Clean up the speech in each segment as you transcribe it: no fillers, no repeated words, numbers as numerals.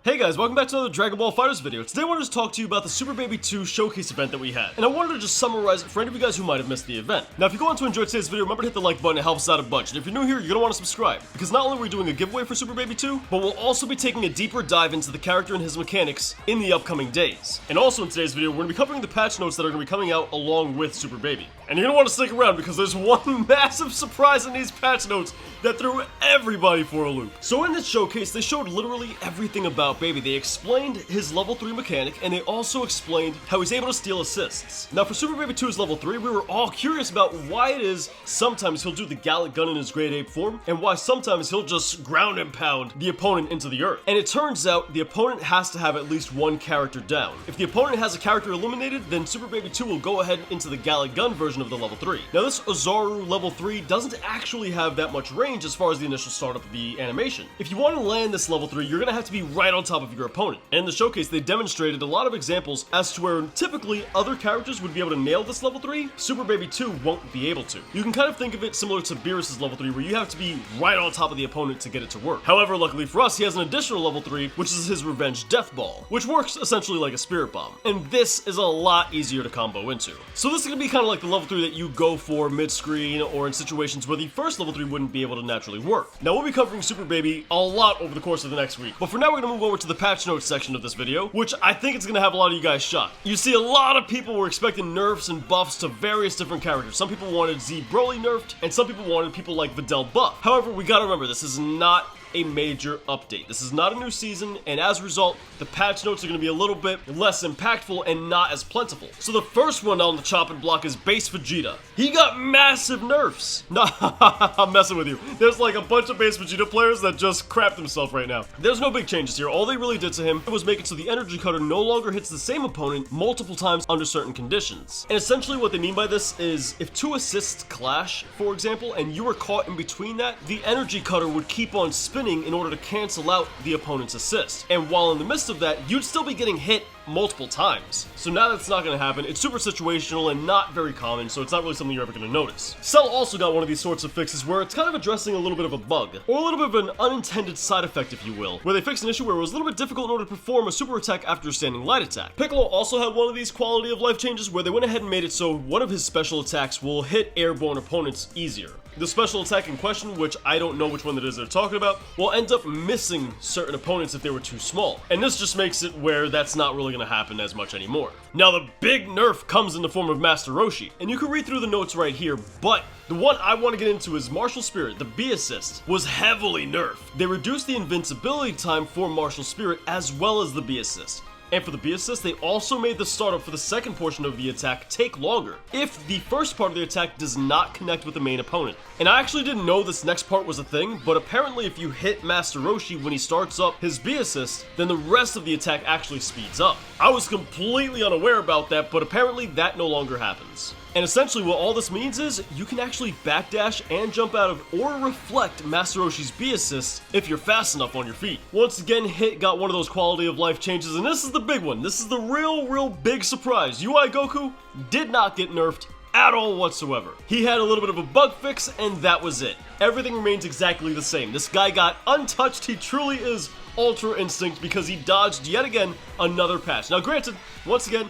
Hey guys, welcome back to another Dragon Ball FighterZ video. Today I wanted to talk to you about the Super Baby 2 showcase event that we had. And I wanted to just summarize it for any of you guys who might have missed the event. Now if you go on to enjoy today's video, remember to hit the like button, it helps out a bunch. And if you're new here, you're going to want to subscribe. Because not only are we doing a giveaway for Super Baby 2, but we'll also be taking a deeper dive into the character and his mechanics in the upcoming days. And also in today's video, we're going to be covering the patch notes that are going to be coming out along with Super Baby. And you're going to want to stick around because there's one massive surprise in these patch notes that threw everybody for a loop. So in this showcase, they showed literally everything about Baby. They explained his level 3 mechanic, and they also explained how he's able to steal assists. Now for Super Baby 2's level 3, we were all curious about why it is sometimes he'll do the Gallic Gun in his grade ape form, and why sometimes he'll just ground and pound the opponent into the earth. And it turns out the opponent has to have at least one character down. If the opponent has a character eliminated, then Super Baby 2 will go ahead into the Gallic Gun version of the level 3. Now this Ozaru level 3 doesn't actually have that much range as far as the initial startup of the animation. If you want to land this level 3, you're going to have to be right on top of your opponent. And in the showcase, they demonstrated a lot of examples as to where typically other characters would be able to nail this level 3, Super Baby 2 won't be able to. You can kind of think of it similar to Beerus's level 3, where you have to be right on top of the opponent to get it to work. However, luckily for us, he has an additional level 3, which is his Revenge Death Ball, which works essentially like a Spirit Bomb. And this is a lot easier to combo into. So this is going to be kind of like the level 3 that you go for mid-screen or in situations where the first level 3 wouldn't be able to naturally work. Now we'll be covering Super Baby a lot over the course of the next week, but for now we're going to move over to the patch notes section of this video, which I think it's going to have a lot of you guys shocked. You see, a lot of people were expecting nerfs and buffs to various different characters. Some people wanted Z Broly nerfed, and some people wanted people like Videl buff. However, we gotta remember, this is not a major update. This is not a new season, and as a result, the patch notes are going to be a little bit less impactful and not as plentiful. So the first one on the chopping block is base Vegeta. He got massive nerfs. No, I'm messing with you. There's like a bunch of base Vegeta players that just crap themselves right now. There's no big changes here. All they really did to him was make it so the energy cutter no longer hits the same opponent multiple times under certain conditions. And essentially what they mean by this is if two assists clash, for example, and you were caught in between that, the energy cutter would keep on spinning in order to cancel out the opponent's assist. And while in the midst of that, you'd still be getting hit multiple times. So now that's not going to happen. It's super situational and not very common, so it's not really something you're ever going to notice. Cell also got one of these sorts of fixes where it's kind of addressing a little bit of a bug, or a little bit of an unintended side effect, if you will, where they fixed an issue where it was a little bit difficult in order to perform a super attack after a standing light attack. Piccolo also had one of these quality of life changes where they went ahead and made it so one of his special attacks will hit airborne opponents easier. The special attack in question, which I don't know which one that is they're talking about, will end up missing certain opponents if they were too small. And this just makes it where that's not really going to happen as much anymore. Now the big nerf comes in the form of Master Roshi, and you can read through the notes right here, but the one I want to get into is Martial Spirit. The B assist was heavily nerfed. They reduced the invincibility time for Martial Spirit as well as the B assist. And for the B assist, they also made the startup for the second portion of the attack take longer if the first part of the attack does not connect with the main opponent. And I actually didn't know this next part was a thing, but apparently if you hit Master Roshi when he starts up his B assist, then the rest of the attack actually speeds up. I was completely unaware about that, but apparently that no longer happens. And essentially what all this means is you can actually backdash and jump out of or reflect Master Roshi's B assist if you're fast enough on your feet. Once again, Hit got one of those quality of life changes, and this is the big one. This is the real big surprise. UI Goku did not get nerfed at all whatsoever. He had a little bit of a bug fix, and that was it. Everything remains exactly the same. This guy got untouched. He truly is Ultra Instinct because he dodged yet again another patch. Now granted, once again,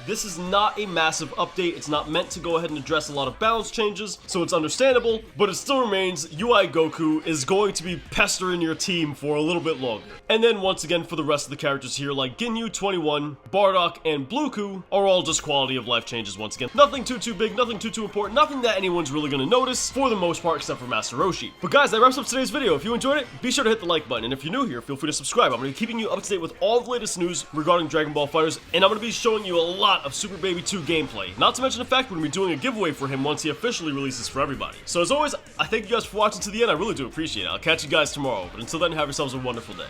this is not a massive update. It's not meant to go ahead and address a lot of balance changes, so it's understandable, but it still remains UI Goku is going to be pestering your team for a little bit longer. And then once again, for the rest of the characters here, like Ginyu 21, Bardock, and Bluku, are all just quality of life changes once again. Nothing too big, nothing too important, nothing that anyone's really going to notice for the most part except for Master Roshi. But guys, that wraps up today's video. If you enjoyed it, be sure to hit the like button, and if you're new here, feel free to subscribe. I'm going to be keeping you up to date with all the latest news regarding Dragon Ball FighterZ, and I'm going to be showing you a lot of Super Baby 2 gameplay. Not to mention the fact we're going to be doing a giveaway for him once he officially releases for everybody. So as always, I thank you guys for watching to the end. I really do appreciate it. I'll catch you guys tomorrow, but until then, have yourselves a wonderful day.